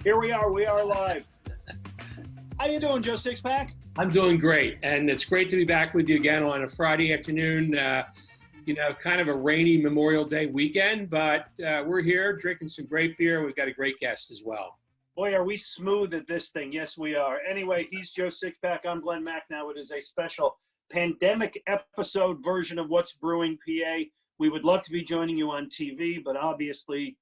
Here we are live. How you doing, Joe Sixpack? I'm doing great, and it's great to be back with you again on a Friday afternoon. Kind of a rainy Memorial Day weekend, but we're here drinking some great beer. We've got a great guest as well. Boy, are we smooth at this thing. Yes, we are. Anyway, he's Joe Sixpack. I'm Glen Macnow. It is a special pandemic episode version of What's Brewing PA. We would love to be joining you on TV, but obviously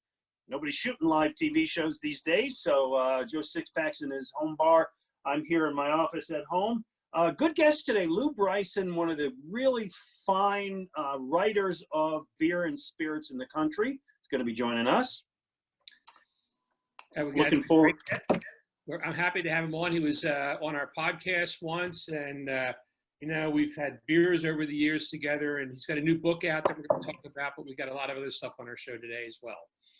nobody's shooting live TV shows these days. So Joe Sixpack's in his home bar. I'm here in my office at home. Good guest today, Lew Bryson, one of the really fine writers of beer and spirits in the country. Is going to be joining us. Looking forward. I'm happy to have him on. He was on our podcast once, and we've had beers over the years together, and he's got a new book out that we're going to talk about, but we've got a lot of other stuff on our show today as well.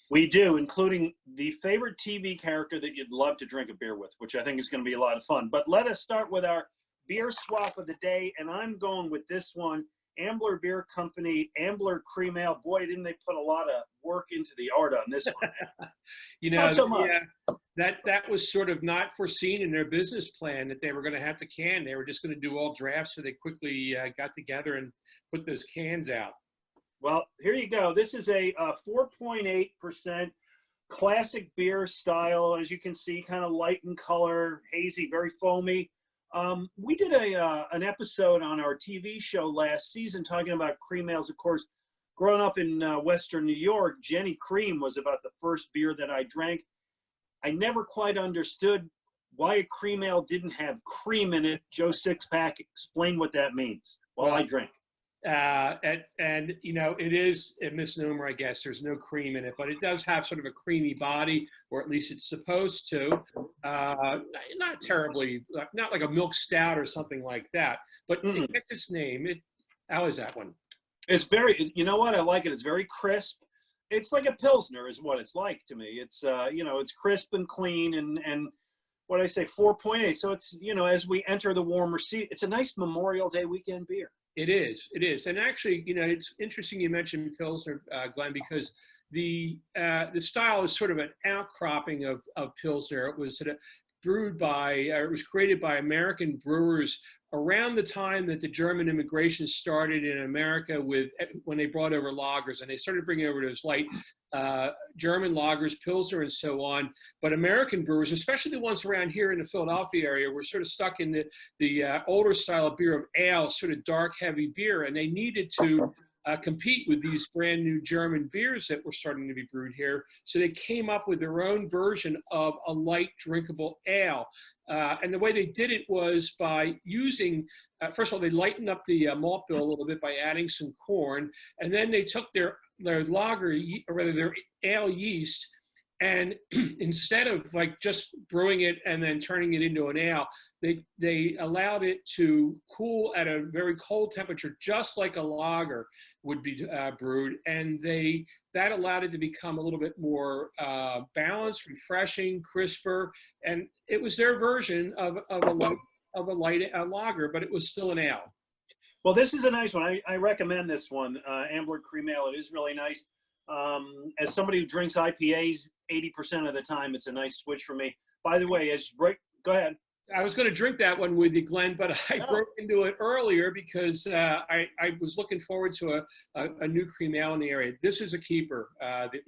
We do, including the favorite TV character that you'd love to drink a beer with, which I think is going to be a lot of fun. But let us start with our beer swap of the day, and I'm going with this one, Ambler Beer Company, Ambler Cream Ale. Boy, didn't they put a lot of work into the art on this one. Not so much. That was sort of not foreseen in their business plan that they were going to have to can. They were just going to do all drafts, so they quickly got together and put those cans out. Well, here you go. This is a 4.8% classic beer style. As you can see, kind of light in color, hazy, very foamy. We did an episode on our TV show last season talking about cream ales. Of course, growing up in Western New York, Jenny Cream was about the first beer that I drank. I never quite understood why a cream ale didn't have cream in it. Joe Sixpack, explain what that means while I drink. It is a misnomer, I guess. There's no cream in it, but it does have sort of a creamy body, or at least it's supposed to. Not terribly, not like a milk stout or something like that, but it gets its name. How is that one? It's very, you know what? I like it. It's very crisp. It's like a Pilsner is what it's like to me. It's, it's crisp and clean and what I say, 4.8. So it's, as we enter the warmer season, it's a nice Memorial Day weekend beer. It is. And actually, it's interesting you mentioned Pilsner, Glenn, because the style is sort of an outcropping of Pilsner. It was it was created by American brewers around the time that the German immigration started in America when they brought over lagers, and they started bringing over those light German lagers, Pilsner, and so on. But American brewers, especially the ones around here in the Philadelphia area, were sort of stuck in the older style of beer of ale, sort of dark, heavy beer, and they needed to compete with these brand new German beers that were starting to be brewed here. So they came up with their own version of a light, drinkable ale. And the way they did it was by using, first of all, they lightened up the malt bill a little bit by adding some corn, and then they took their lager, or rather their ale yeast, and instead of like just brewing it and then turning it into an ale, they allowed it to cool at a very cold temperature, just like a lager would be brewed, and that allowed it to become a little bit more balanced, refreshing, crisper, and it was their version of a light lager, but it was still an ale. Well, this is a nice one. I recommend this one, Ambler Cream Ale. It is really nice. As somebody who drinks IPAs 80% of the time, it's a nice switch for me. By the way, go ahead. I was going to drink that one with you, Glenn, but I broke into it earlier because I was looking forward to a new cream ale in the area. This is a keeper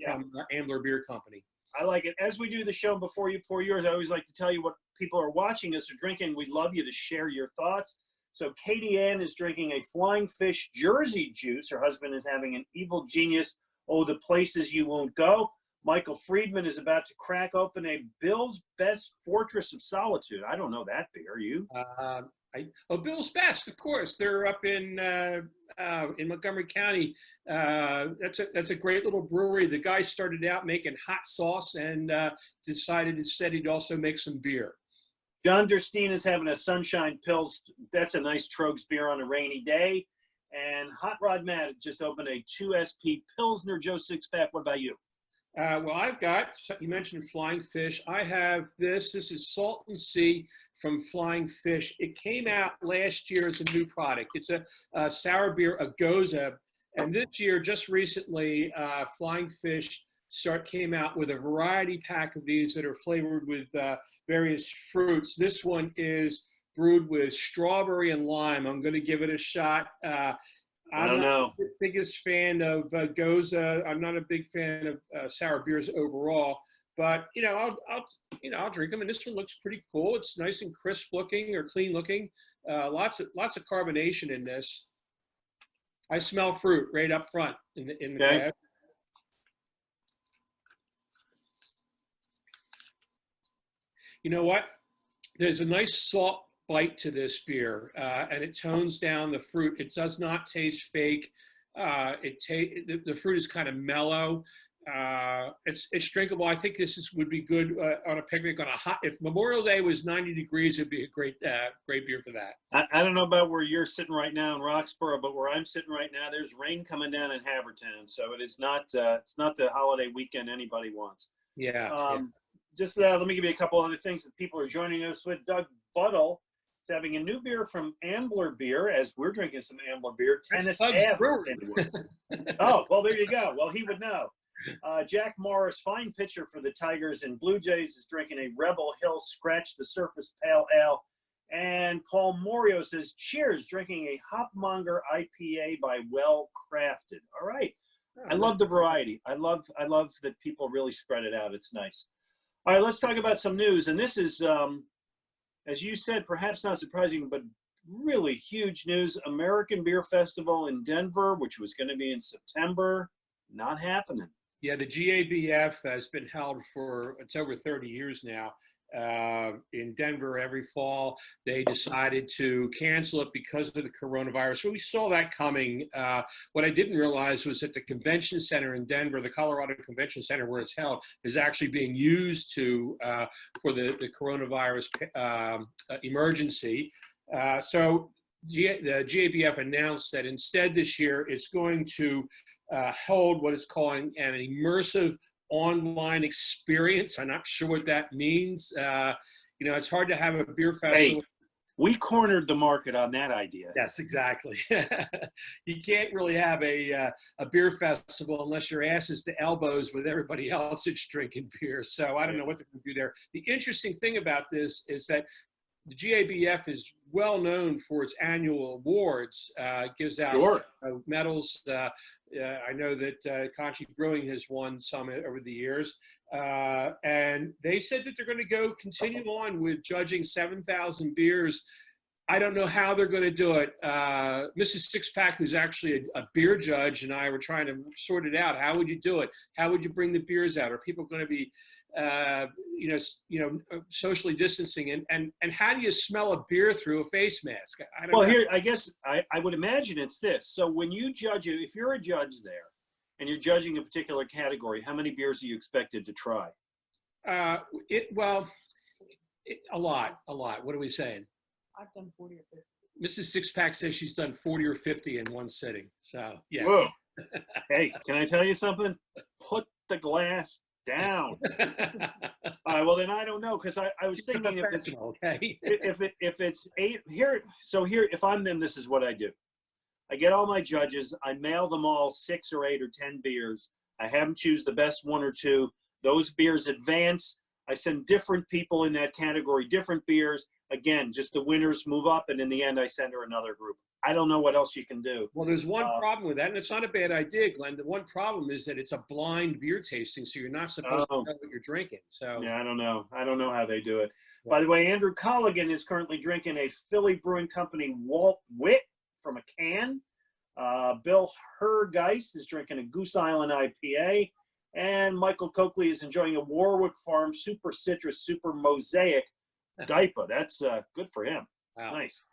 from Ambler Beer Company. I like it. As we do the show, before you pour yours, I always like to tell you what people are watching us or drinking. We'd love you to share your thoughts. So Katie Ann is drinking a Flying Fish Jersey juice. Her husband is having an Evil Genius, Oh, the Places You Won't Go. Michael Friedman is about to crack open a Bill's Best Fortress of Solitude. I don't know that beer. You? Bill's Best, of course. They're up in Montgomery County. That's a great little brewery. The guy started out making hot sauce and decided instead he'd also make some beer. John Derstein is having a Sunshine Pils. That's a nice Trogs beer on a rainy day. And Hot Rod Matt just opened a 2SP Pilsner. Joe Sixpack, what about you? Well, I've got, you mentioned Flying Fish. I have this. This is Salt and Sea from Flying Fish. It came out last year as a new product. It's a sour beer, a Goza. And this year, just recently, Flying Fish came out with a variety pack of these that are flavored with various fruits. This one is brewed with strawberry and lime. I'm going to give it a shot. I don't know. The biggest fan of Goza. I'm not a big fan of sour beers overall, but I'll drink them. And this one looks pretty cool. It's nice and crisp looking or clean looking. Lots of carbonation in this. I smell fruit right up front in the glass. You know what? There's a nice salt bite to this beer, and it tones down the fruit. It does not taste fake. The fruit is kind of mellow. It's drinkable. I think this would be good on a picnic on a hot. If Memorial Day was 90 degrees, it'd be a great beer for that. I don't know about where you're sitting right now in Roxborough, but where I'm sitting right now, there's rain coming down in Havertown, so it is not. It's not the holiday weekend anybody wants. Yeah. Just let me give you a couple other things that people are joining us with. Doug Buddle is having a new beer from Ambler Beer, as we're drinking some Ambler Beer. Tennis Ave. Oh, well, there you go. Well, he would know. Jack Morris, fine pitcher for the Tigers and Blue Jays, is drinking a Rebel Hill Scratch the Surface Pale Ale. And Paul Morio says, cheers, drinking a Hopmonger IPA by Well Crafted. All right. I love the variety. I love that people really spread it out. It's nice. All right, let's talk about some news. And this is, as you said, perhaps not surprising, but really huge news. American Beer Festival in Denver, which was going to be in September, not happening. Yeah, the GABF has been held it's over 30 years now. In Denver every fall. They decided to cancel it because of the coronavirus. So we saw that coming. What I didn't realize was that the convention center in Denver, the Colorado Convention Center where it's held, is actually being used for the coronavirus emergency. So the GABF announced that instead this year it's going to hold what it's calling an immersive online experience. I'm not sure what that means. It's hard to have a beer festival. Hey, we cornered the market on that idea. Yes, exactly. You can't really have a beer festival unless your ass is to elbows with everybody else that's drinking beer. So I don't know what they're going to do there. The interesting thing about this is that the GABF is well known for its annual awards. Gives out medals. I know that Conchi Brewing has won some over the years. And they said that they're going to continue on with judging 7,000 beers. I don't know how they're going to do it. Mrs. Sixpack, who's actually a beer judge, and I were trying to sort it out. How would you do it? How would you bring the beers out? Are people going to be socially distancing, and how do you smell a beer through a face mask? I don't know. Here, I guess I would imagine it's this. So when you judge it, if you're a judge there and you're judging a particular category, how many beers are you expected to try? A lot. What are we saying? I've done 40 or 50. Mrs. Sixpack says she's done 40 or 50 in one sitting. So yeah. Whoa. Hey, can I tell you something? Put the glass down. All right, well then I don't know, because I was thinking if it's 8 here. So here, if I'm them, this is what I do. I get all my judges. I mail them all 6 or 8 or 10 beers. I have them choose the best 1 or 2. Those beers advance. I send different people in that category different beers. Again, just the winners move up, and in the end, I send her another group. I don't know what else you can do. Well, there's one problem with that, and it's not a bad idea, Glenn. The one problem is that it's a blind beer tasting, so you're not supposed to know what you're drinking. So yeah, I don't know. I don't know how they do it. Yeah. By the way, Andrew Colligan is currently drinking a Philly Brewing Company Walt Wit from a can. Bill Hergeist is drinking a Goose Island IPA. And Michael Coakley is enjoying a Warwick Farm Super Citrus Super Mosaic DIPA. That's good for him. Wow. Nice.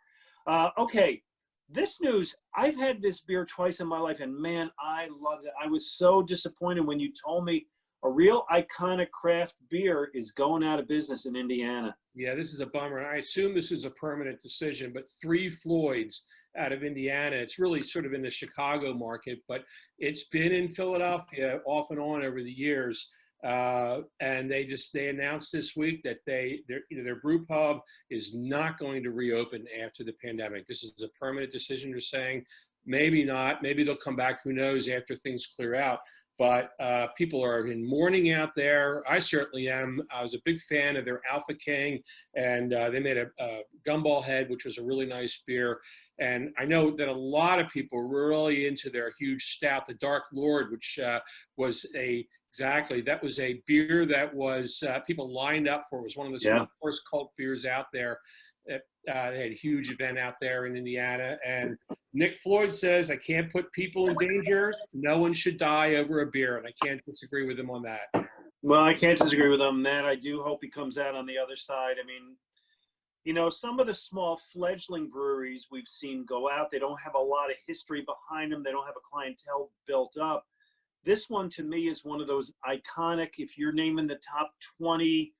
Okay, this news, I've had this beer twice in my life, and man, I loved it. I was so disappointed when you told me a real iconic craft beer is going out of business in Indiana. Yeah, this is a bummer. And I assume this is a permanent decision, but Three Floyds out of Indiana. It's really sort of in the Chicago market, but it's been in Philadelphia off and on over the years. And they announced this week that their brew pub is not going to reopen after the pandemic. This is a permanent decision. They're saying maybe not, maybe they'll come back. Who knows after things clear out. but people are in mourning out there. I certainly am. I was a big fan of their Alpha King, and they made a Gumball Head, which was a really nice beer. And I know that a lot of people were really into their huge stout, the Dark Lord, which was that was a beer that was people lined up for. It was one of the sort of first cult beers out there. They had a huge event out there in Indiana. And Nick Floyd says, I can't put people in danger. No one should die over a beer. And I can't disagree with him on that. Well, I can't disagree with him on that. I do hope he comes out on the other side. I mean, you know, some of the small fledgling breweries we've seen go out, they don't have a lot of history behind them. They don't have a clientele built up. This one, to me, is one of those iconic, if you're naming the top 20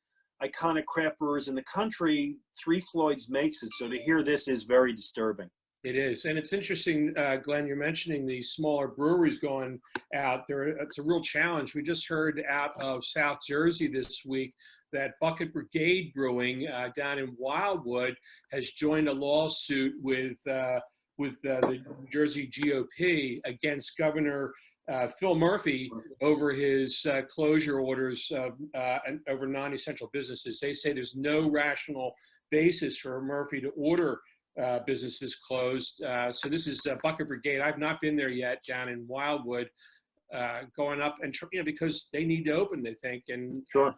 iconic craft brewers in the country, Three Floyds makes it. So to hear this is very disturbing. It is. And it's interesting, Glenn, you're mentioning these smaller breweries going out there. It's a real challenge. We just heard out of South Jersey this week that Bucket Brigade Brewing down in Wildwood has joined a lawsuit with the New Jersey GOP against Governor Phil Murphy over his closure orders over non-essential businesses. They say there's no rational basis for Murphy to order businesses closed. So this is Bucket Brigade. I've not been there yet, down in Wildwood, going up and because they need to open, they think. And sure.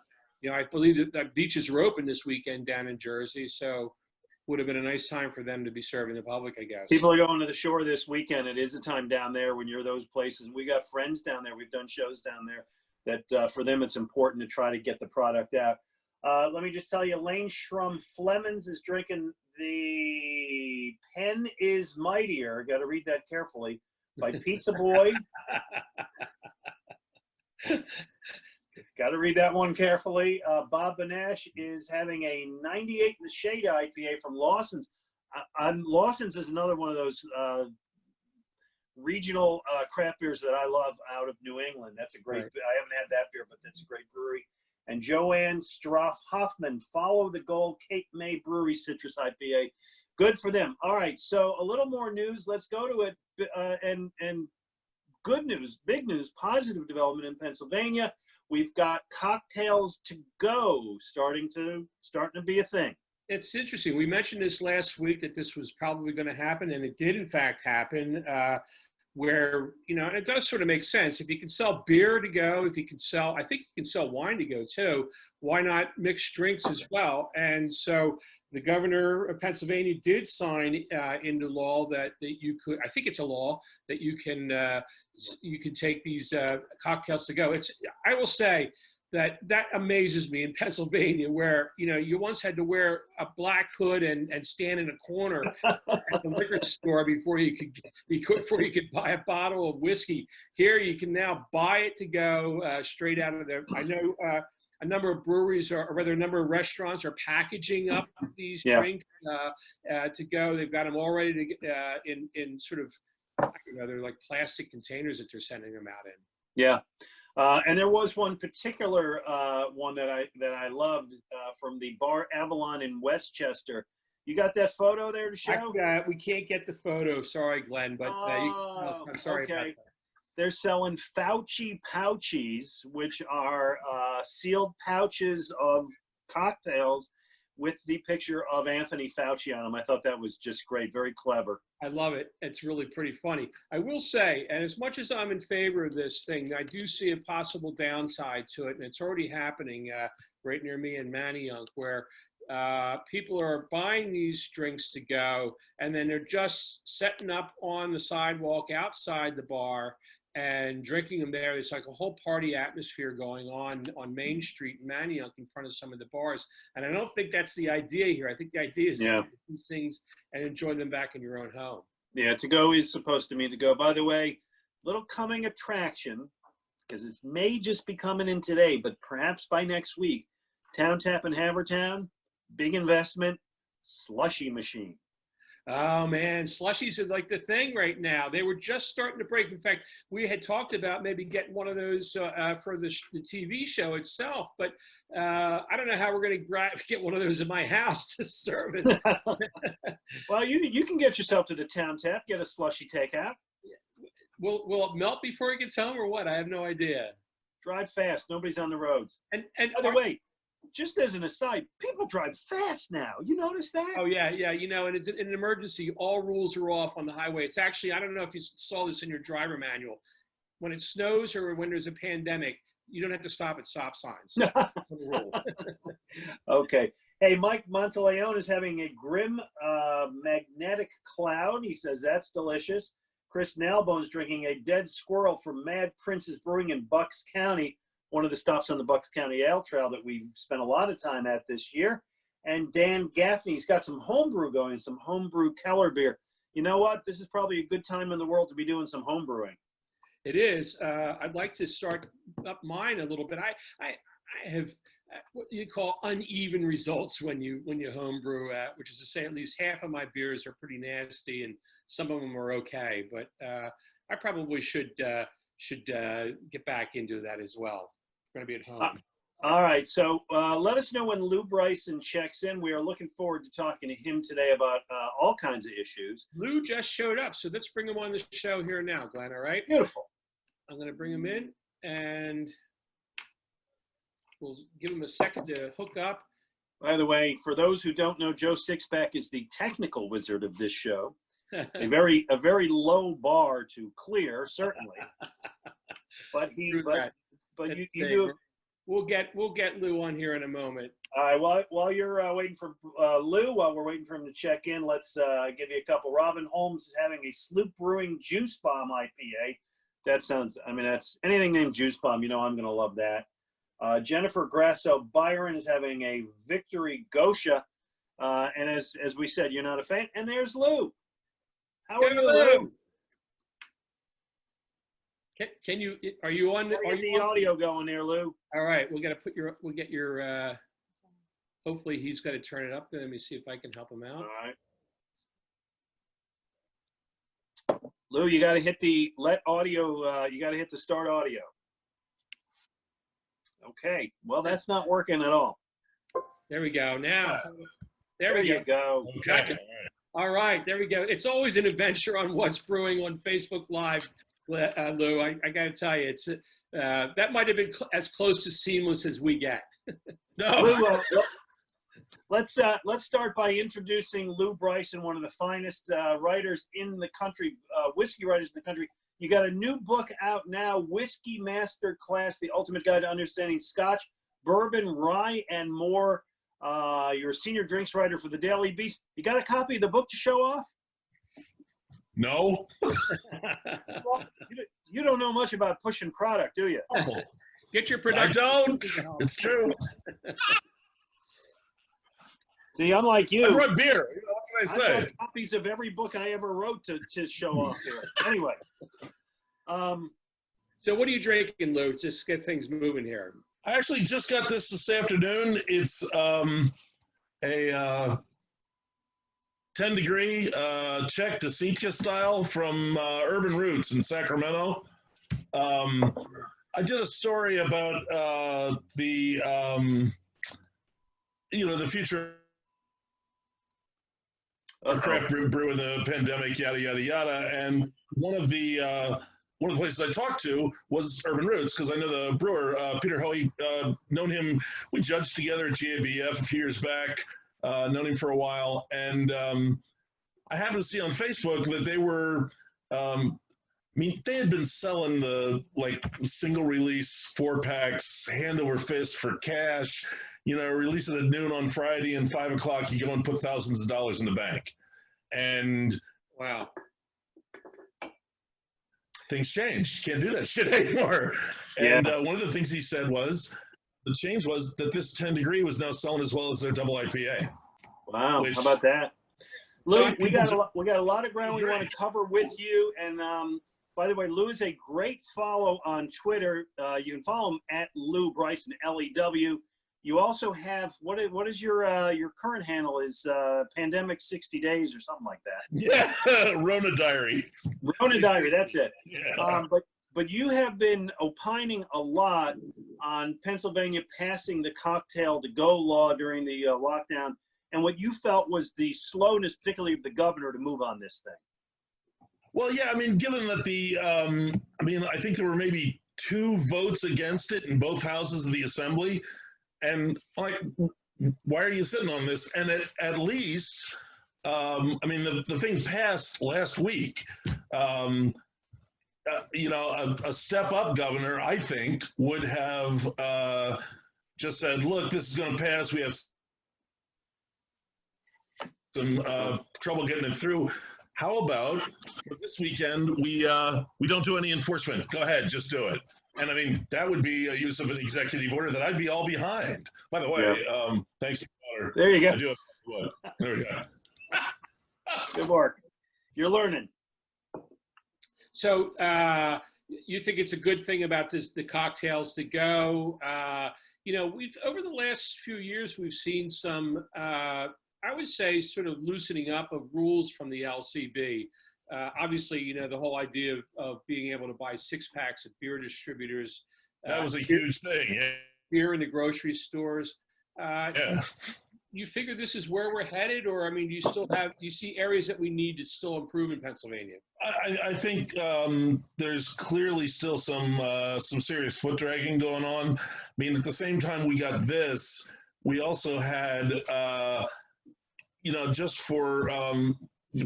I believe that beaches are open this weekend down in Jersey, so would have been a nice time for them to be serving the public, I guess. People are going to the shore this weekend. It is a time down there when you're those places. We got friends down there. We've done shows down there that for them it's important to try to get the product out. Let me just tell you, Lane Shrum Flemons is drinking the Pen is Mightier. Got to read that carefully. By Pizza Boy. Got to read that one carefully. Bob Benash is having a 98 in the Shade IPA from Lawson's. Lawson's is another one of those regional craft beers that I love out of New England. That's a great, I haven't had that beer, but that's a great brewery. And Joanne Stroff Hoffman, Follow the Gold, Cape May Brewery Citrus IPA. Good for them. All right, so a little more news. Let's go to it. And good news, big news, positive development in Pennsylvania. We've got cocktails to go starting to be a thing. It's interesting. We mentioned this last week that this was probably going to happen, and it did in fact happen. Where and it does sort of make sense. If you can sell beer to go, if you can sell, I think you can sell wine to go too. Why not mixed drinks as well? And so the governor of Pennsylvania did sign into law that you could. I think it's a law that you can take these cocktails to go. I will say that amazes me in Pennsylvania, where you once had to wear a black hood and stand in a corner at the liquor store before you could buy a bottle of whiskey. Here you can now buy it to go straight out of there. I know a number of breweries, or rather a number of restaurants, are packaging up these drinks to go. They've got them all ready to get in sort of, they're like plastic containers that they're sending them out in. Yeah. And there was one particular one that I loved from the Bar Avalon in Westchester. You got that photo there to show? We can't get the photo. Sorry, Glenn, but I'm sorry about that. They're selling Fauci pouchies, which are sealed pouches of cocktails with the picture of Anthony Fauci on them. I thought that was just great. Very clever. I love it. It's really pretty funny. I will say, and as much as I'm in favor of this thing, I do see a possible downside to it, and it's already happening right near me in Manayunk, where people are buying these drinks to go, and then they're just setting up on the sidewalk outside the bar and drinking them there. It's like a whole party atmosphere going on Main Street in Manayunk in front of some of the bars. And I don't think that's the idea here. I think the idea is to take these things and enjoy them back in your own home. Yeah, to go is supposed to mean to go. By the way, little coming attraction, because it may just be coming in today, but perhaps by next week, Town Tap in Havertown, big investment, slushy machine. Oh, man, slushies are like the thing right now. They were just starting to break. In fact, we had talked about maybe getting one of those for the TV show itself, but I don't know how we're going to get one of those in my house to service. Well, you can get yourself to the Town Tap, get a slushy takeout. Will it melt before he gets home or what? I have no idea. Drive fast. Nobody's on the roads. And By the way, just as an aside, people drive fast now. You notice that? Oh yeah, yeah. You know, and it's in an emergency. All rules are off on the highway. It's actually, I don't know if you saw this in your driver manual. When it snows or when there's a pandemic, you don't have to stop at stop signs. Okay. Hey, Mike Monteleone is having a grim magnetic cloud. He says that's delicious. Chris Nalbone's drinking a dead squirrel from Mad Prince's Brewing in Bucks County, one of the stops on the Bucks County Ale Trail that we spent a lot of time at this year. And Dan Gaffney's got some homebrew going, some homebrew Keller beer. You know what? This is probably a good time in the world to be doing some homebrewing. It is. I'd like to start up mine a little bit. I have what you call uneven results when you homebrew, which is to say at least half of my beers are pretty nasty and some of them are okay. But I probably should get back into that as well. I'm going to be at home. All right. So let us know when Lew Bryson checks in. We are looking forward to talking to him today about all kinds of issues. Lew just showed up, so let's bring him on the show here now, Glenn. All right? Beautiful. I'm going to bring him in, and we'll give him a second to hook up. By the way, for those who don't know, Joe Sixpack is the technical wizard of this show. a very low bar to clear, certainly. But you do. We'll get Lew on here in a moment. All right. While you're waiting for Lew, while we're waiting for him to check in, let's give you a couple. Robin Holmes is having a Sloop Brewing Juice Bomb IPA. That sounds. I mean, that's anything named Juice Bomb. You know, I'm gonna love that. Jennifer Grasso Byron is having a Victory Gosha, and as we said, you're not a fan. And there's Lew. How are you, Lew? Can you? Are you on? Are you the audio going there, Lew? All right, we'll get your. Hopefully, he's got to turn it up. Let me see if I can help him out. All right. Lew, you got to hit the audio. You got to hit the start audio. Okay. Well, that's not working at all. There we go. Now, there you go. Okay. All right. There we go. It's always an adventure on What's Brewing on Facebook Live, Lew. I got to tell you, it's that might have been as close to seamless as we get. No. Lew, let's start by introducing Lew Bryson, one of the finest writers in the country, whiskey writers in the country. You got a new book out now, Whiskey Master Class: The Ultimate Guide to Understanding Scotch, Bourbon, Rye, and More. You're a senior drinks writer for the Daily Beast. You got a copy of the book to show off? No. Well, you don't know much about pushing product, do you? Oh, Get your production. I don't. It's true. See, unlike you, I brought beer. What can I say? I've got copies of every book I ever wrote to show off here. Anyway. So what are you drinking, Lew? Just get things moving here. I actually just got this afternoon. It's a 10-degree Czech Desítka style from Urban Roots in Sacramento. I did a story about the future of craft brew in the pandemic, yada yada yada. And one of the places I talked to was Urban Roots, because I know the brewer, Peter Hoey, known him. We judged together at GABF a few years back, known him for a while. And I happened to see on Facebook that they were, they had been selling the single release 4-packs, hand over fist for cash, release it at noon on Friday and 5 o'clock, you go and put thousands of dollars in the bank. And wow. Things changed. You can't do that shit anymore. Yeah. And one of the things he said was, the change was that this 10-degree was now selling as well as their double IPA. Wow, how about that? Lew, we got a lot of ground we want to cover with you. And by the way, Lew is a great follow on Twitter. You can follow him at Lew Bryson, L-E-W. You also have, what is your current handle is Pandemic 60 Days or something like that. Yeah, Rona Diary. Rona Diary, that's it. Yeah. But you have been opining a lot on Pennsylvania passing the cocktail to go law during the lockdown, and what you felt was the slowness, particularly of the governor, to move on this thing. Well, yeah, I mean, given that I think there were maybe 2 votes against it in both houses of the assembly, and like, why are you sitting on this? And at least, the thing passed last week. A step up governor, I think, would have just said, look, this is going to pass. We have some trouble getting it through. How about for this weekend, we don't do any enforcement? Go ahead, just do it. And I mean, that would be a use of an executive order that I'd be all behind. By the way, thanks. There you go. I do have, there we go. Good work. You're learning. So you think it's a good thing about the cocktails to go? We've over the last few years, we've seen some, I would say, sort of loosening up of rules from the LCB. Obviously, the whole idea of being able to buy 6-packs at beer distributors. That was a huge thing. Yeah. Beer in the grocery stores. Yeah. You figure this is where we're headed, or I mean, do you see areas that we need to still improve in Pennsylvania? I think there's clearly still some serious foot dragging going on. I mean, at the same time we got this, we also had just for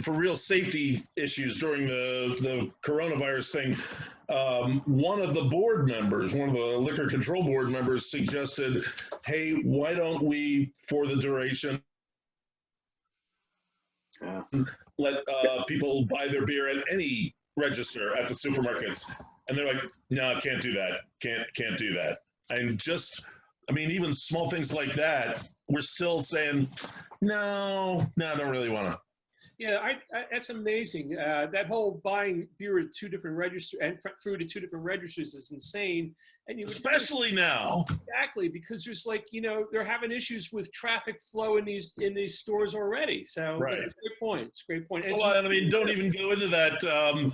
real safety issues during the coronavirus thing. One of the liquor control board members suggested, hey, why don't we, for the duration, let people buy their beer at any register at the supermarkets? And they're like, no, can't do that. Can't do that. And even small things like that, we're still saying, no, I don't really want to. Yeah, that's amazing. That whole buying beer at 2 different registers and food at 2 different registers is insane. And especially now. Exactly, because there's they're having issues with traffic flow in these stores already. So right. It's a great point. Well, don't even go into that.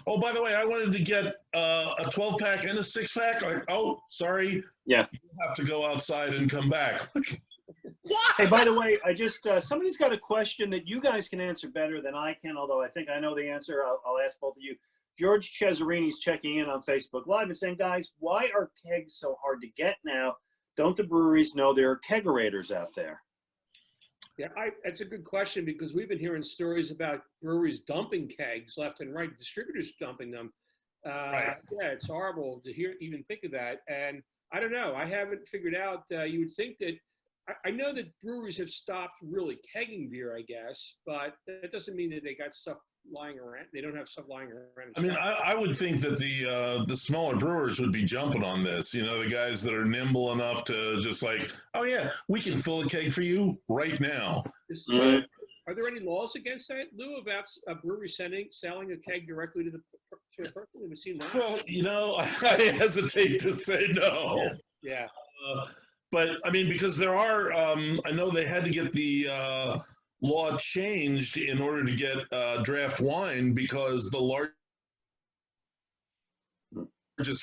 By the way, I wanted to get a 12-pack and a 6-pack. Like, oh, sorry. Yeah. You have to go outside and come back. What? Hey, by the way, I just somebody's got a question that you guys can answer better than I can, although I think I know the answer. I'll ask both of you. George Cesarini's checking in on Facebook Live and saying, guys, why are kegs so hard to get now? Don't the breweries know there are kegerators out there? Yeah, that's a good question, because we've been hearing stories about breweries dumping kegs left and right, distributors dumping them. Right. Yeah, it's horrible to even think of that. And I don't know. I haven't figured out. You would think that I know that breweries have stopped really kegging beer, I guess, but that doesn't mean that they got stuff lying around. They don't have stuff lying around. I mean, I would think that the smaller brewers would be jumping on this. The guys that are nimble enough to just like, oh yeah, we can fill a keg for you right now. Are there any laws against that, Lew, about a brewery selling a keg directly to a person? Have you seen that? I hesitate to say no. Yeah. But I mean, because there are, I know they had to get the law changed in order to get draft wine, because the largest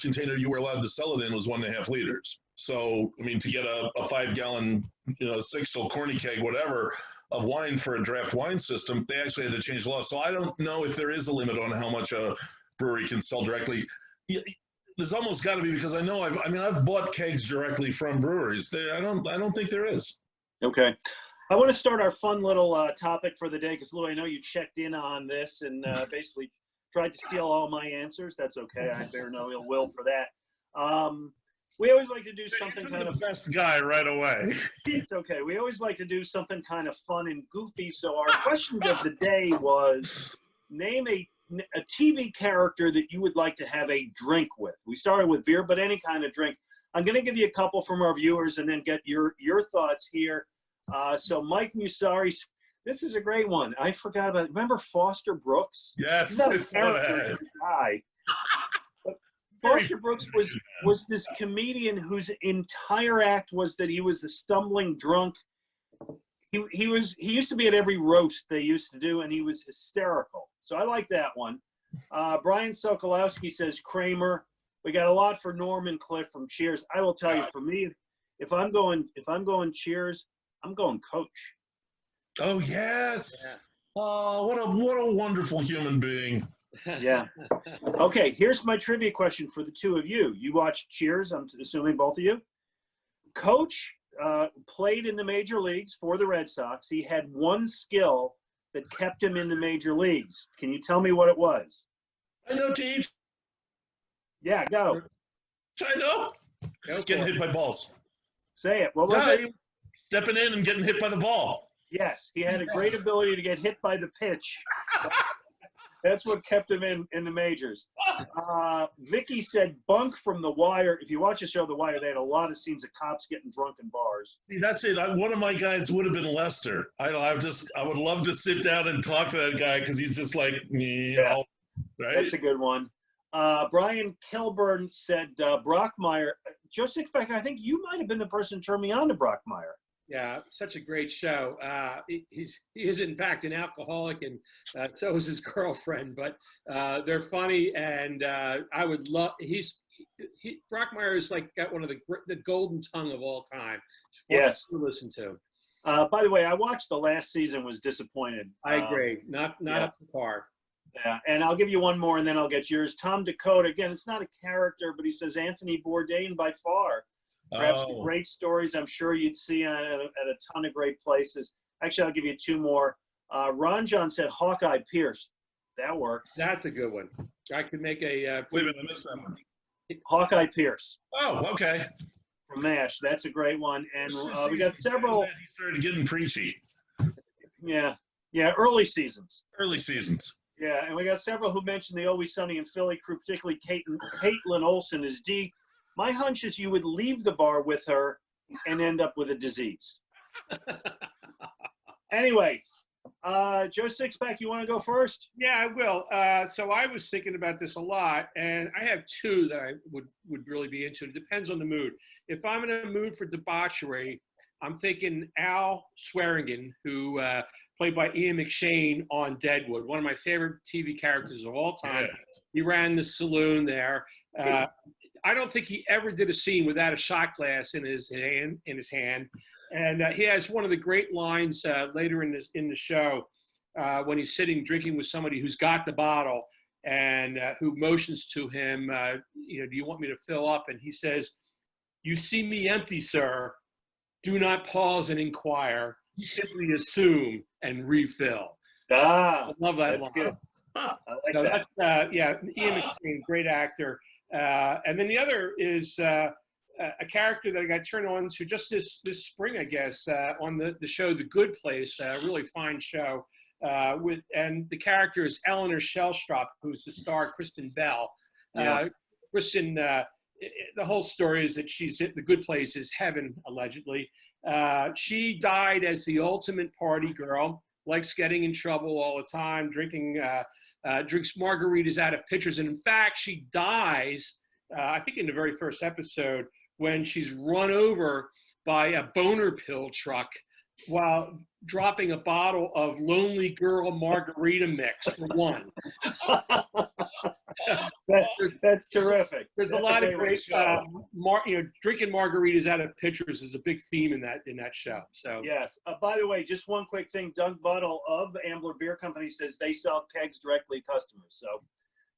container you were allowed to sell it in was 1.5 liters. So, I mean, to get a 5-gallon, 6-till corny keg, whatever, of wine for a draft wine system, they actually had to change the law. So I don't know if there is a limit on how much a brewery can sell directly. There's almost got to be, because I know I've bought kegs directly from breweries. I don't think there is. Okay, I want to start our fun little topic for the day, because Lew, I know you checked in on this and basically tried to steal all my answers. That's okay. I bear no ill will for that. We always like to do something kind of best guy right away. It's okay. We always like to do something kind of fun and goofy. So our question of the day was, name a TV character that you would like to have a drink with. We started with beer, but any kind of drink. I'm going to give you a couple from our viewers and then get your thoughts here. So Mike Musari, this is a great one. I forgot about it. Remember Foster Brooks? Yes, it's guy. Foster Brooks was this comedian whose entire act was that he was the stumbling drunk. He used to be at every roast they used to do, and he was hysterical. So I like that one. Brian Sokolowski says Kramer. We got a lot for Norman Cliff from Cheers. I will tell you, for me, if I'm going Cheers, I'm going Coach. Oh yes. Yeah. Oh, what a wonderful human being. Yeah. Okay, here's my trivia question for the two of you. You watched Cheers, I'm assuming both of you. Coach played in the major leagues for the Red Sox. He had one skill that kept him in the major leagues. Can you tell me what it was? I know, Teach. Yeah, go. I know. Getting hit by balls. Say it. What was it? He stepping in and getting hit by the ball. Yes, he had a great ability to get hit by the pitch. That's what kept him in the majors. Vicky said bunk from The Wire. If you watch the show The Wire, they had a lot of scenes of cops getting drunk in bars. See, that's it. One of my guys would have been Lester. I would love to sit down and talk to that guy because he's just like me. Yeah, right? That's a good one. Brian Kilburn said Brockmeyer. Joe Sixpack, I think you might have been the person to turn me on to Brockmeyer. Yeah, such a great show. He is in fact an alcoholic, and so is his girlfriend. But they're funny, and I would love. Brockmeyer is like got one of the golden tongue of all time. Yes, to listen to. By the way, I watched the last season. Was disappointed. I agree. Not up to par. Yeah, and I'll give you one more, and then I'll get yours. Tom Dakota. Again, it's not a character, but he says Anthony Bourdain by far. Perhaps the great stories I'm sure you'd see at a ton of great places. Actually, I'll give you two more. Ron John said Hawkeye Pierce. That works. That's a good one. I could make a. Wait a minute, I missed that one. Hawkeye Pierce. Oh, okay. From MASH. That's a great one. And we got several. He started getting preachy. Yeah. Early seasons. Early seasons. Yeah, and we got several who mentioned the Always Sunny in Philly crew, particularly Caitlin Olsen is D. My hunch is you would leave the bar with her and end up with a disease. Anyway, Joe Sixpack, you want to go first? Yeah, I will. So I was thinking about this a lot, and I have two that I would really be into. It depends on the mood. If I'm in a mood for debauchery, I'm thinking Al Swearengen, who played by Ian McShane on Deadwood, one of my favorite TV characters of all time. Yeah. He ran the saloon there. I don't think he ever did a scene without a shot glass in his hand. And he has one of the great lines later in the show when he's sitting drinking with somebody who's got the bottle and who motions to him, do you want me to fill up? And he says, "You see me empty, sir. Do not pause and inquire. Simply assume and refill." I love that line. Good. I like that. That's, Ian McShane, great actor. And then the other is a character that I got turned on to just this spring, I guess, on the show The Good Place, a really fine show. And the character is Eleanor Shellstrop, who's the star Kristen Bell. Kristen, the whole story is that she's at The Good Place is heaven, allegedly. She died as the ultimate party girl, likes getting in trouble all the time, drinks margaritas out of pitchers. And in fact, she dies, I think in the very first episode, when she's run over by a boner pill truck while dropping a bottle of Lonely Girl margarita mix for one. That's terrific. There's a lot of great, drinking margaritas out of pitchers is a big theme in that show. So yes. By the way, just one quick thing. Doug Buttle of Ambler Beer Company says they sell kegs directly to customers. So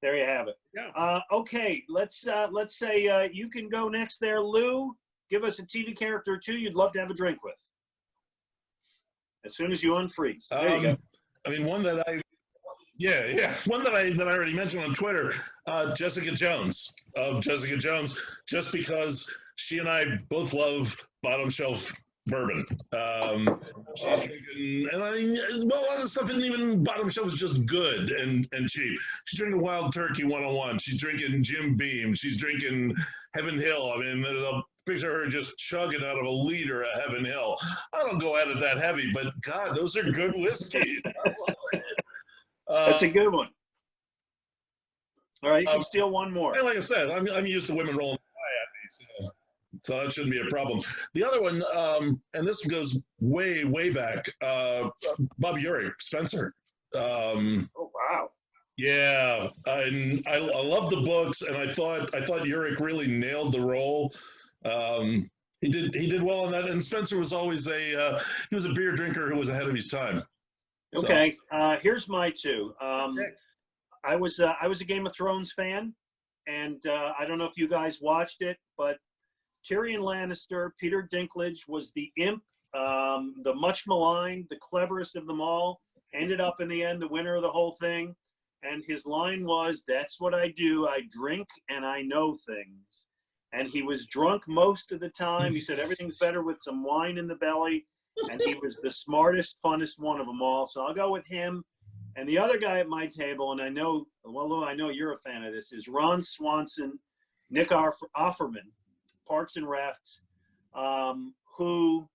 there you have it. Yeah. Okay. Let's say you can go next there, Lou. Give us a TV character or two you'd love to have a drink with. As soon as you unfreeze. There you go. I mean, one that one that I already mentioned on Twitter, Jessica Jones of Jessica Jones, just because she and I both love bottom shelf bourbon. She's drinking, and a lot of stuff isn't even bottom shelf, is just good and cheap. She's drinking Wild Turkey 101. She's drinking Jim Beam. She's drinking Heaven Hill. I mean, there's a picture of her just chugging out of a liter of Heaven Hill. I don't go at it that heavy, but God, those are good whiskey. I love it. That's a good one. All right, you can steal one more. Like I said, I'm used to women rolling the eye at me, so that shouldn't be a problem. The other one, and this goes way, way back, Bob Urich, Spencer. Oh, wow. Yeah, I love the books, and I thought Urich really nailed the role. He did well on that, and Spencer was always he was a beer drinker who was ahead of his time. Okay, here's my two. I was a Game of Thrones fan, and I don't know if you guys watched it, but Tyrion Lannister, Peter Dinklage was the imp, the much maligned, the cleverest of them all, ended up in the end the winner of the whole thing. And his line was, "That's what I do. I drink and I know things." And he was drunk most of the time. He said everything's better with some wine in the belly. And he was the smartest, funnest one of them all. So I'll go with him. And the other guy at my table, and I know, well, Lou, I know you're a fan of this, is Ron Swanson, Nick Offerman, Parks and Recs, who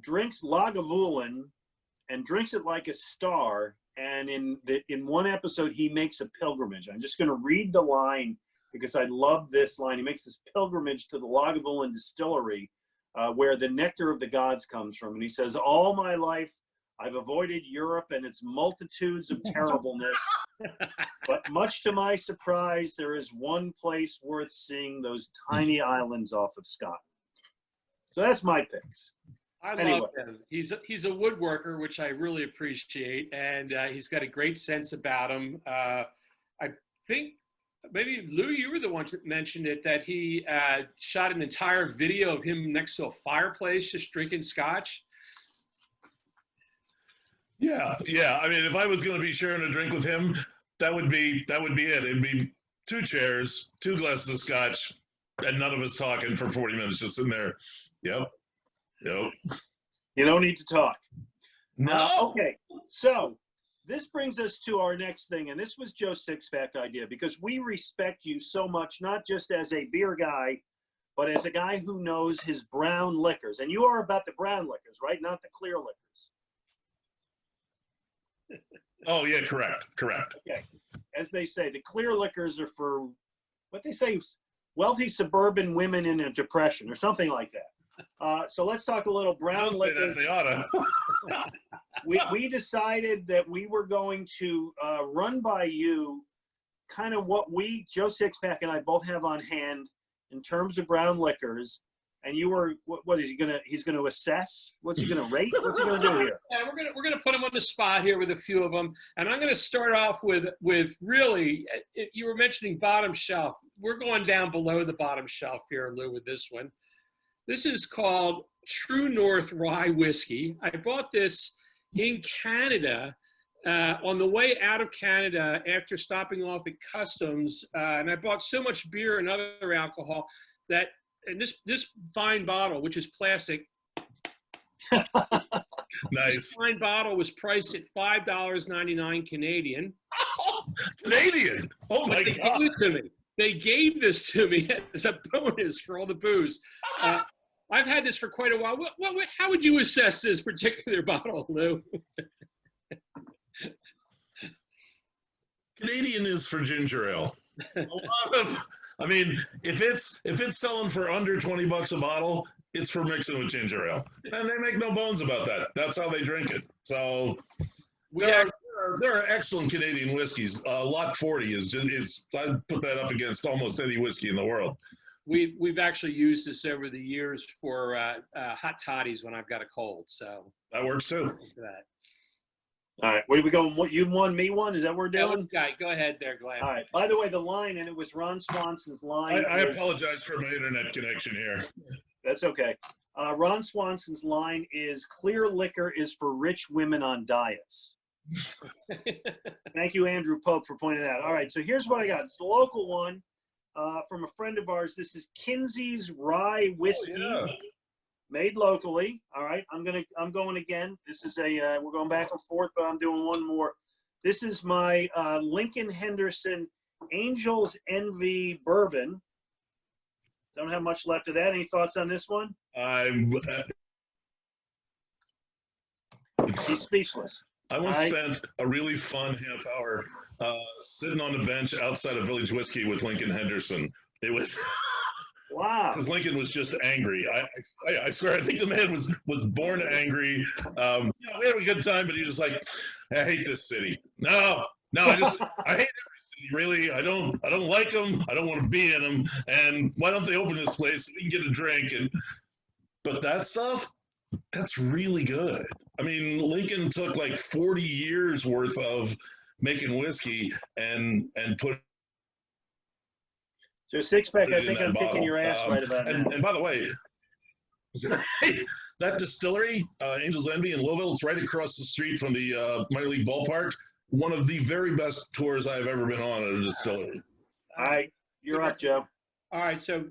drinks Lagavulin and drinks it like a star. And in one episode, he makes a pilgrimage. I'm just going to read the line because I love this line. He makes this pilgrimage to the Lagavulin distillery where the nectar of the gods comes from. And he says, "All my life, I've avoided Europe and its multitudes of terribleness. But much to my surprise, there is one place worth seeing, those tiny islands off of Scotland." So that's my picks. I love him. He's a woodworker, which I really appreciate, and he's got a great sense about him. I think maybe Lou, you were the one that mentioned it, that he shot an entire video of him next to a fireplace just drinking scotch. Yeah. I mean, if I was going to be sharing a drink with him, that would be it. It'd be 2 chairs, 2 glasses of scotch, and none of us talking for 40 minutes, just sitting there. Yep. You don't need to talk. No. Okay, so this brings us to our next thing, and this was Joe Sixpack idea, because we respect you so much, not just as a beer guy, but as a guy who knows his brown liquors. And you are about the brown liquors, right? Not the clear liquors. Oh, yeah, correct. Okay. As they say, the clear liquors are for, what they say, wealthy suburban women in a depression or something like that. So let's talk a little brown liquor. They oughta. we decided that we were going to run by you kind of what Joe Sixpack and I both have on hand in terms of brown liquors. And you were, what is he gonna? He's gonna assess. What's he gonna rate? What's he gonna do here? Yeah, we're gonna put him on the spot here with a few of them, and I'm gonna start off with really. You were mentioning bottom shelf. We're going down below the bottom shelf here, Lou, with this one. This is called True North Rye Whiskey. I bought this in Canada on the way out of Canada after stopping off at customs, and I bought so much beer and other alcohol that. And this fine bottle, which is plastic, Nice. this fine bottle was priced at $5.99 Canadian. Canadian. Oh my They God. gave it to me. They gave this to me as a bonus for all the booze. I've had this for quite a while. How would you assess this particular bottle, Lou? Canadian is for ginger ale. A lot of. I mean, if it's selling for under $20 a bottle, it's for mixing with ginger ale, and they make no bones about that. That's how they drink it. So there are excellent Canadian whiskeys. Lot 40 is I'd put that up against almost any whiskey in the world. We've actually used this over the years for hot toddies when I've got a cold. So That works too. for that. All right, where do we go? What, you won, me one? Is that what we're doing? Go ahead there, Glenn. All right. By the way, the line, and it was Ron Swanson's line. I apologize for my internet connection here. That's okay. Ron Swanson's line is, "Clear liquor is for rich women on diets." Thank you, Andrew Pope, for pointing that out. All right, so here's what I got. It's the local one from a friend of ours. This is Kinsey's Rye Whiskey. Oh, yeah. Made locally. All right, I'm going again. This is we're going back and forth, but I'm doing one more. This is my Lincoln Henderson Angels Envy Bourbon. Don't have much left of that. Any thoughts on this one? He's speechless. I once spent a really fun half hour sitting on the bench outside of Village Whiskey with Lincoln Henderson. It was Wow. because Lincoln was just angry. I swear, I think the man was born angry. We had a good time, but he was like, "I hate this city. No, I hate every city. Really, I don't like them. I don't want to be in them. And why don't they open this place so we can get a drink?" But that stuff, that's really good. I mean, Lincoln took like 40 years worth of making whiskey and put Joe Sixpack, it I in think that I'm kicking bottle. your ass right about now. And by the way, that distillery, Angel's Envy in Louisville, it's right across the street from the minor league ballpark. One of the very best tours I've ever been on at a distillery. All right, you're up, Joe. All right, so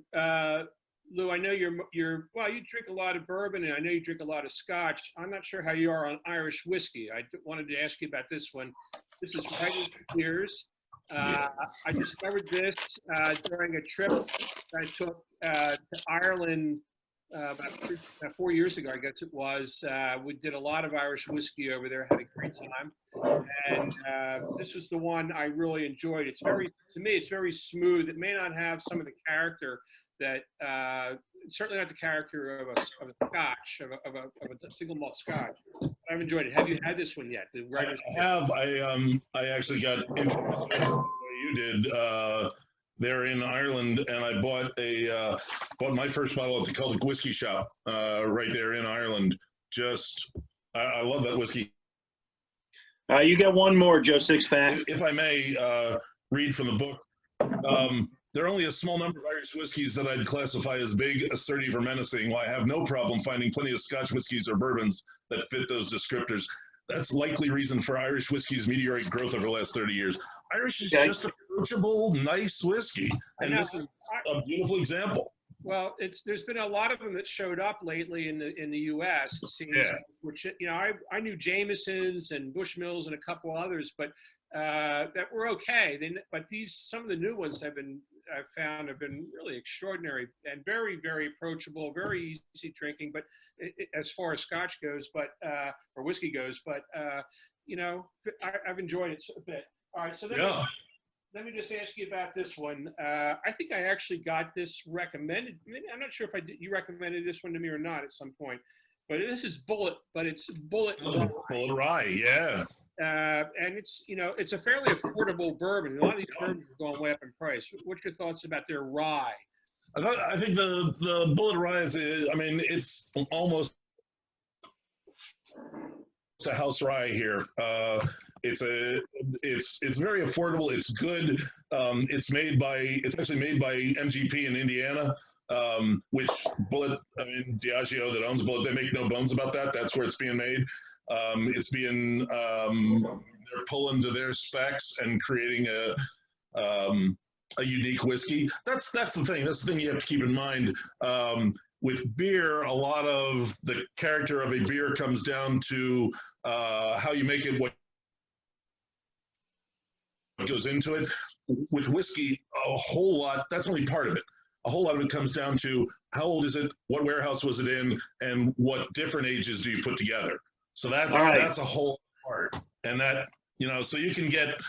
Lou, I know you drink a lot of bourbon, and I know you drink a lot of Scotch. I'm not sure how you are on Irish whiskey. I wanted to ask you about this one. This is Writer's Tears. I discovered this during a trip I took to Ireland about 4 years ago, I guess it was. We did a lot of Irish whiskey over there, had a great time. And this was the one I really enjoyed. To me, it's very smooth. It may not have some of the character that, certainly not the character of a Scotch, of a single malt Scotch. I've enjoyed it. Have you had this one yet? The Writer's I have. I actually got introduced to what you did there in Ireland, and I bought my first bottle at the Celtic Whiskey Shop right there in Ireland. I love that whiskey. You get one more, Joe Sixpack. If I may read from the book, there are only a small number of Irish whiskeys that I'd classify as big, assertive, or menacing, while I have no problem finding plenty of Scotch whiskeys or bourbons that fit those descriptors. That's likely reason for Irish whiskey's meteoric growth over the last 30 years. Irish is just approachable, nice whiskey, and this is a beautiful example. Well, there's been a lot of them that showed up lately in the U.S. It seems, which I knew Jameson's and Bushmills and a couple others, but that were okay. But some of the new ones I've found have been really extraordinary and very, very approachable, very easy drinking. But as far as Scotch goes, or whiskey goes, I've enjoyed it a bit. All right, so let me just ask you about this one. I think I actually got this recommended. I'm not sure if you recommended this one to me or not at some point. But this is Bullet, but it's Bullet Rye. Bullet Rye, yeah. And it's a fairly affordable bourbon. A lot of these bourbons are going way up in price. What's your thoughts about their rye? I think the Bullet Rye it's almost a house rye here. It's very affordable. It's good. It's actually made by MGP in Indiana, which Diageo that owns Bullet, they make no bones about that. That's where it's being made. They're pulling to their specs and creating a unique whiskey. That's the thing. That's the thing you have to keep in mind. With beer, a lot of the character of a beer comes down to how you make it, what goes into it. With whiskey, a whole lot, that's only part of it. A whole lot of it comes down to how old is it, what warehouse was it in, and what different ages do you put together. So that's a whole part. And that, so you can get,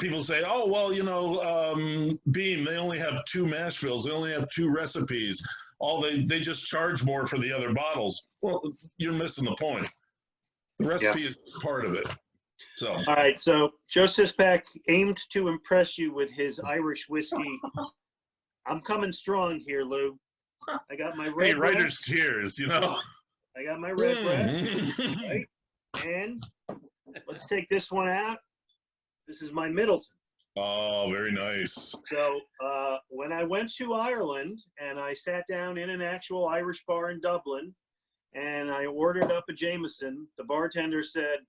people say, oh, well, Beam, they only have 2 mash bills. They only have 2 recipes. They just charge more for the other bottles. Well, you're missing the point. The recipe is part of it. So. All right, so Joe Sixpack aimed to impress you with his Irish whiskey. I'm coming strong here, Lou. I got my red Writer's Tears, I got my red breast, right? And let's take this one out. This is my Middleton. Oh, very nice. So when I went to Ireland and I sat down in an actual Irish bar in Dublin and I ordered up a Jameson, the bartender said,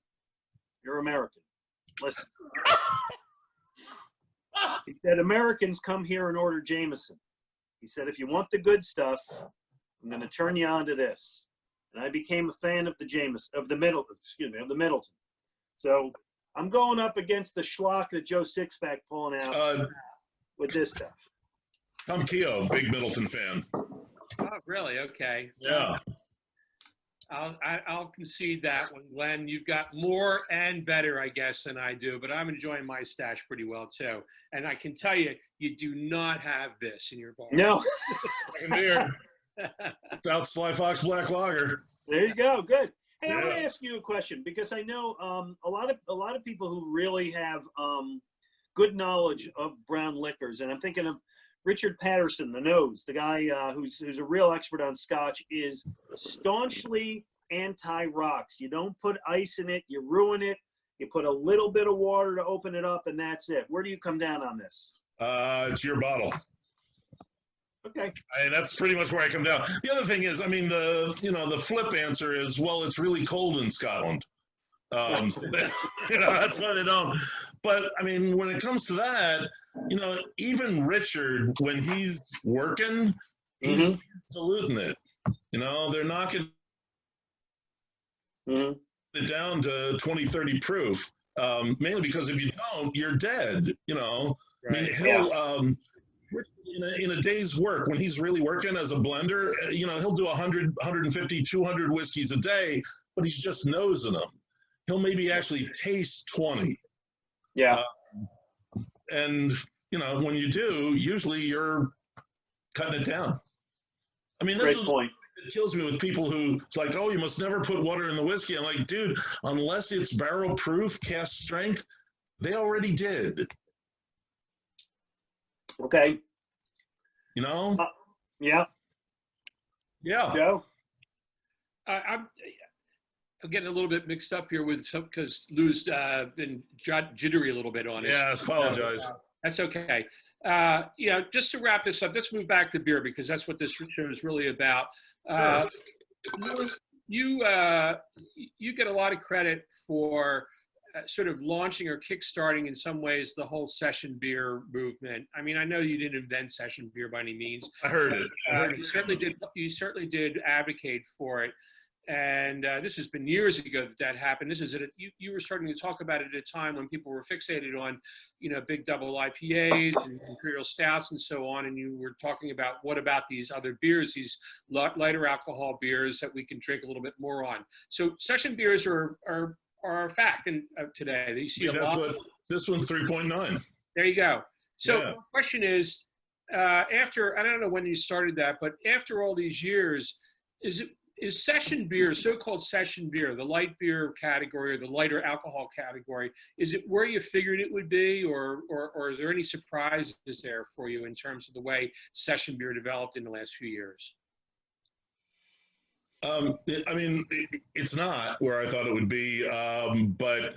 "You're American. Listen." He said, "Americans come here and order Jameson." He said, "If you want the good stuff, I'm going to turn you on to this." And I became a fan of the Middleton. So I'm going up against the schlock that Joe Sixpack pulling out with this stuff. Tom Keogh, big Middleton fan. Oh, really? Okay. Yeah. I'll concede that one, Glenn. You've got more and better, I guess, than I do, but I'm enjoying my stash pretty well, too. And I can tell you, you do not have this in your bar. No. There. South Sly Fox Black Lager. There you go. Good. Hey, I'm going to ask you a question because I know a lot of people who really have good knowledge of brown liquors, and I'm thinking of Richard Patterson, the Nose, the guy who's a real expert on Scotch, is staunchly anti-rocks. You don't put ice in it, you ruin it. You put a little bit of water to open it up, and that's it. Where do you come down on this? It's your bottle. Okay. That's pretty much where I come down. The other thing is, I mean, the flip answer is, well, it's really cold in Scotland. That's why they don't. But I mean, when it comes to that, even Richard, when he's working, he's diluting it. They're knocking it down to 20, 30 proof. Mainly because if you don't, you're dead. Right. I mean, he'll in a day's work, when he's really working as a blender, he'll do 100, 150, 200 whiskeys a day, but he's just nosing them. He'll maybe actually taste 20. Yeah. And, when you do, usually you're cutting it down. I mean, this Great point. It kills me with people who, it's like, oh, you must never put water in the whiskey. I'm like, dude, unless it's barrel proof, cast strength, they already did. Okay. Yeah. Yeah. Joe? I'm getting a little bit mixed up here with some, because Lew's been jittery a little bit on it. Yeah, apologize. That's okay. Just to wrap this up, let's move back to beer, because that's what this show is really about. You get a lot of credit for sort of launching or kickstarting in some ways the whole session beer movement. I mean, I know you didn't invent session beer by any means. I heard it. You certainly did advocate for it. And this has been years ago that happened. This is you were starting to talk about it at a time when people were fixated on, big double IPAs and imperial stouts and so on. And you were talking about, what about these other beers, these lighter alcohol beers that we can drink a little bit more on. So session beers are a fact today. You see a lot. This one's 3.9. There you go. So the question is, after, I don't know when you started that, but after all these years, is session beer, so-called session beer, the light beer category or the lighter alcohol category, is it where you figured it would be, or is there any surprises there for you in terms of the way session beer developed in the last few years? It's not where I thought it would be, but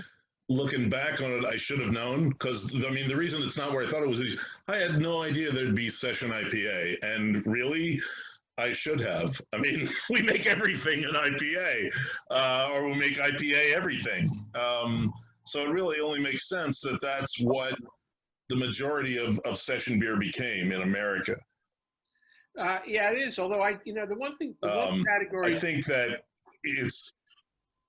looking back on it, I should have known, because, the reason it's not where I thought it was, I had no idea there'd be session IPA, and really, I should have. We make everything an IPA, or we make IPA everything. So it really only makes sense that that's what the majority of session beer became in America. Yeah, it is. Although the one category. I think that it's.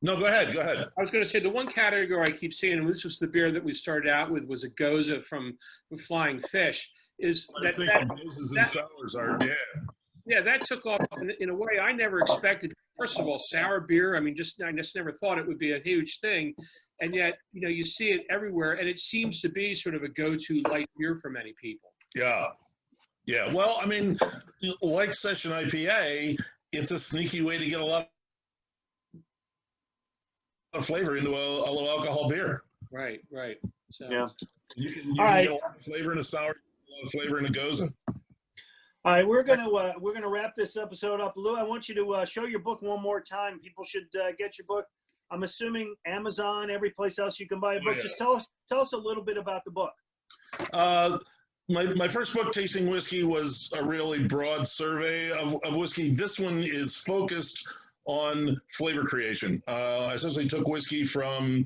No, go ahead. I was going to say the one category I keep seeing, and this was the beer that we started out with, was a Goza from Flying Fish. Is I think Gozas and sours are Yeah, that took off in a way I never expected. First of all, sour beer. I just never thought it would be a huge thing, and yet you see it everywhere, and it seems to be sort of a go-to light beer for many people. Yeah. Well, like session IPA, it's a sneaky way to get a lot of flavor into a low alcohol beer. Right. So yeah, you can get a lot of flavor in a sour, a lot of flavor in a Goza. All right, we're gonna wrap this episode up. Lew, I want you to show your book one more time. People should get your book. I'm assuming Amazon, every place else you can buy a book. Yeah. Just tell us a little bit about the book. My first book, Tasting Whiskey, was a really broad survey of whiskey. This one is focused on flavor creation. I essentially took whiskey from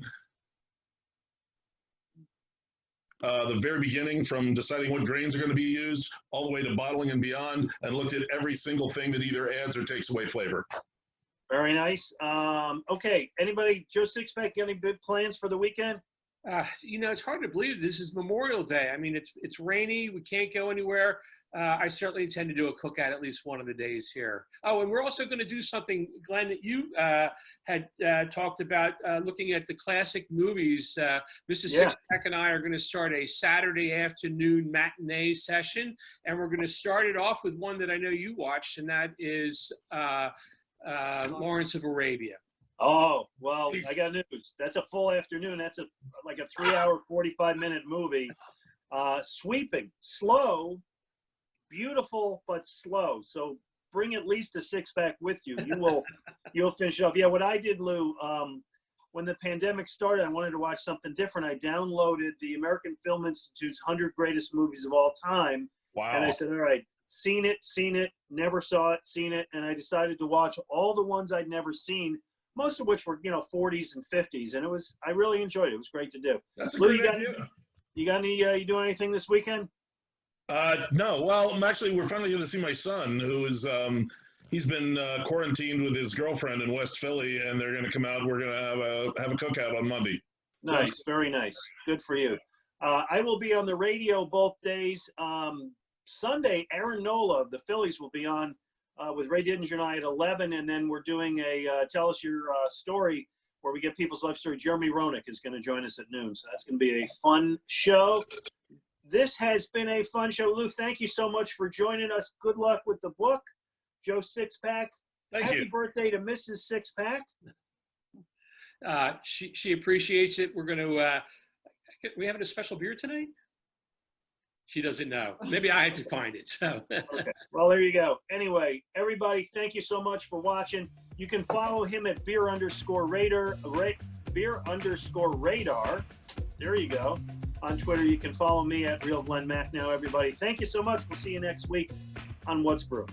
the very beginning, from deciding what grains are going to be used all the way to bottling and beyond, and looked at every single thing that either adds or takes away flavor. Very nice. Okay, anybody, Joe Sixpack, got any big plans for the weekend? It's hard to believe this is Memorial Day. It's rainy. We can't go anywhere. I certainly intend to do a cookout at least one of the days here. Oh, and we're also going to do something, Glenn, that you had talked about, looking at the classic movies. Mrs. Sixpack and I are going to start a Saturday afternoon matinee session, and we're going to start it off with one that I know you watched, and that is Lawrence of Arabia. Oh, well, I got news. That's a full afternoon. That's like a 3-hour, 45-minute movie. Sweeping, slow, beautiful, but slow. So bring at least a 6-pack with you. You'll finish off. Yeah, what I did, Lew, when the pandemic started, I wanted to watch something different. I downloaded the American Film Institute's 100 Greatest Movies of All Time. Wow. And I said, all right, seen it, never saw it, seen it. And I decided to watch all the ones I'd never seen, most of which were, 40s and 50s. And I really enjoyed it. It was great to do. That's a Lew, great idea. You got any, you doing anything this weekend? No. Well, we're finally going to see my son, who is, he's been quarantined with his girlfriend in West Philly, and they're going to come out. We're going to have a cookout on Monday. Nice, very nice. Good for you. I will be on the radio both days. Sunday, Aaron Nola of the Phillies will be on with Ray Didinger and I at 11, and then we're doing a Tell Us Your Story, where we get people's life story. Jeremy Roenick is going to join us at noon, so that's going to be a fun show. This has been a fun show. Lew, thank you so much for joining us. Good luck with the book. Joe Sixpack. Happy birthday to Mrs. Sixpack. She appreciates it. We're going to, we having a special beer tonight? She doesn't know. Maybe I had to find it. So. Okay. Well, there you go. Anyway, everybody, thank you so much for watching. You can follow him at beer_radar. There you go. On Twitter, you can follow me at Real Glen Macnow, everybody. Thank you so much. We'll see you next week on What's Brewing.